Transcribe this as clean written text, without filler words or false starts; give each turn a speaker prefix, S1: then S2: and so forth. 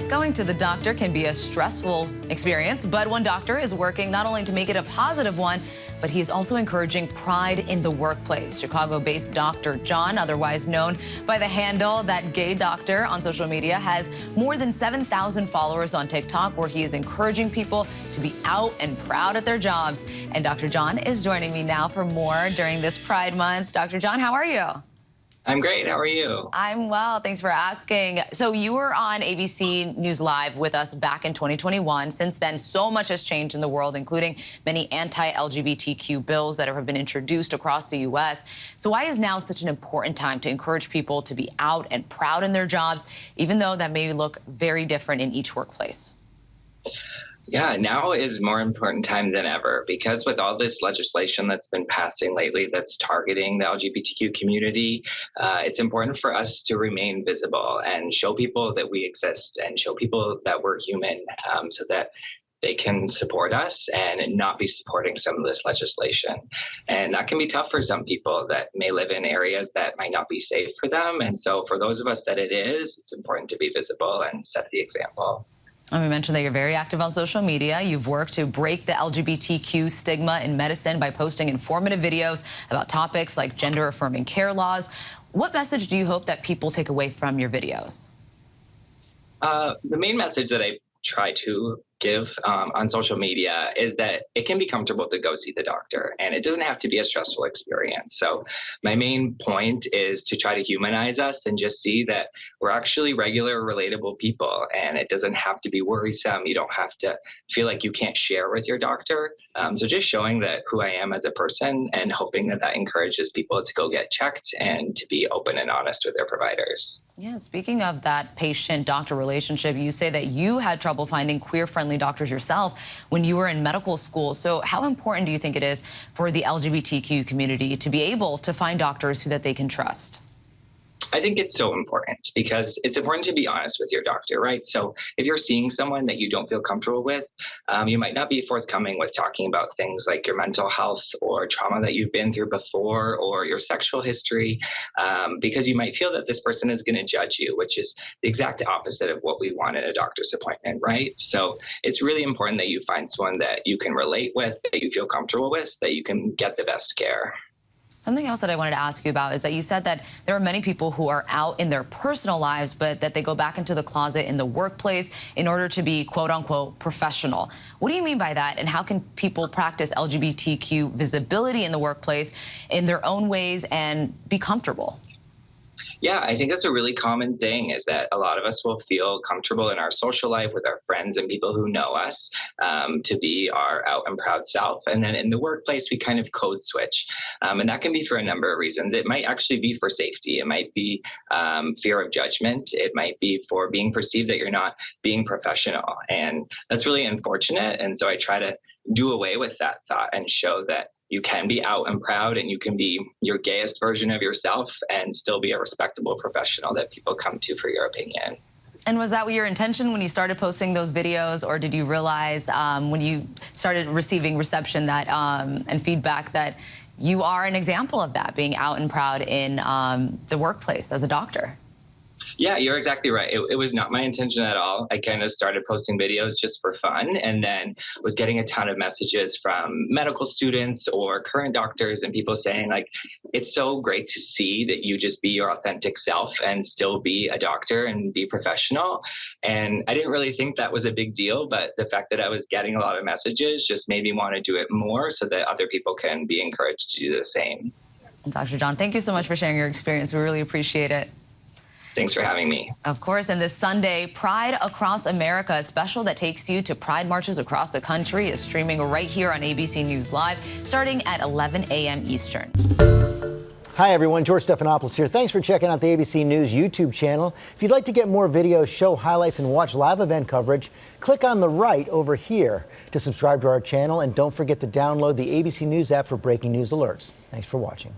S1: Going to the doctor can be a stressful experience, but one doctor is working not only to make it a positive one, but he is also encouraging pride in the workplace. Chicago-based Dr. John, otherwise known by the handle That Gay Doctor on social media, has more than 7,000 followers on TikTok, where he is encouraging people to be out and proud at their jobs. And Dr. John is joining me now for more during this Pride Month. Dr. John, how are you?
S2: I'm great. How are you?
S1: I'm well. Thanks for asking. So you were on ABC News Live with us back in 2021. Since then, so much has changed in the world, including many anti-LGBTQ bills that have been introduced across the U.S. So why is now such an important time to encourage people to be out and proud in their jobs, even though that may look very different in each workplace?
S2: Yeah, now is more important time than ever, because with all this legislation that's been passing lately that's targeting the LGBTQ community, it's important for us to remain visible and show people that we exist and show people that we're human, so that they can support us and not be supporting some of this legislation. And that can be tough for some people that may live in areas that might not be safe for them. And so for those of us that it is, it's important to be visible and set the example.
S1: And we mentioned that you're very active on social media. You've worked to break the LGBTQ stigma in medicine by posting informative videos about topics like gender-affirming care laws. What message do you hope that people take away from your videos?
S2: The main message that I try to give on social media is that it can be comfortable to go see the doctor, and it doesn't have to be a stressful experience. So my main point is to try to humanize us and just see that we're actually regular, relatable people, and it doesn't have to be worrisome. You don't have to feel like you can't share with your doctor. So just showing that who I am as a person and hoping that that encourages people to go get checked and to be open and honest with their providers.
S1: Yeah, speaking of that patient-doctor relationship, you say that you had trouble finding queer-friendly doctors yourself when you were in medical school. So how important do you think it is for the LGBTQ community to be able to find doctors that they can trust?
S2: I think it's so important because it's important to be honest with your doctor, right? So if you're seeing someone that you don't feel comfortable with, you might not be forthcoming with talking about things like your mental health or trauma that you've been through before or your sexual history, because you might feel that this person is going to judge you, which is the exact opposite of what we want in a doctor's appointment, right? So it's really important that you find someone that you can relate with, that you feel comfortable with, so that you can get the best care.
S1: Something else that I wanted to ask you about is that you said that there are many people who are out in their personal lives, but that they go back into the closet in the workplace in order to be quote unquote professional. What do you mean by that? And how can people practice LGBTQ visibility in the workplace in their own ways and be comfortable?
S2: Yeah, I think that's a really common thing, is that a lot of us will feel comfortable in our social life with our friends and people who know us to be our out and proud self. And then in the workplace, we kind of code switch. And that can be for a number of reasons. It might actually be for safety. It might be fear of judgment. It might be for being perceived that you're not being professional. And that's really unfortunate. And so I try to do away with that thought and show that you can be out and proud and you can be your gayest version of yourself and still be a respectable professional that people come to for your opinion.
S1: And was that your intention when you started posting those videos, or did you realize when you started receiving reception that and feedback that you are an example of that, being out and proud in the workplace as a doctor?
S2: Yeah, you're exactly right. It was not my intention at all. I kind of started posting videos just for fun, and then was getting a ton of messages from medical students or current doctors and people saying, like, it's so great to see that you just be your authentic self and still be a doctor and be professional. And I didn't really think that was a big deal, but the fact that I was getting a lot of messages just made me want to do it more so that other people can be encouraged to do the same.
S1: Dr. John, thank you so much for sharing your experience. We really appreciate it.
S2: Thanks for having me.
S1: Of course, and this Sunday, Pride Across America, a special that takes you to pride marches across the country, is streaming right here on ABC News Live, starting at 11 a.m. Eastern.
S3: Hi, everyone. George Stephanopoulos here. Thanks for checking out the ABC News YouTube channel. If you'd like to get more videos, show highlights, and watch live event coverage, click on the right over here to subscribe to our channel. And don't forget to download the ABC News app for breaking news alerts. Thanks for watching.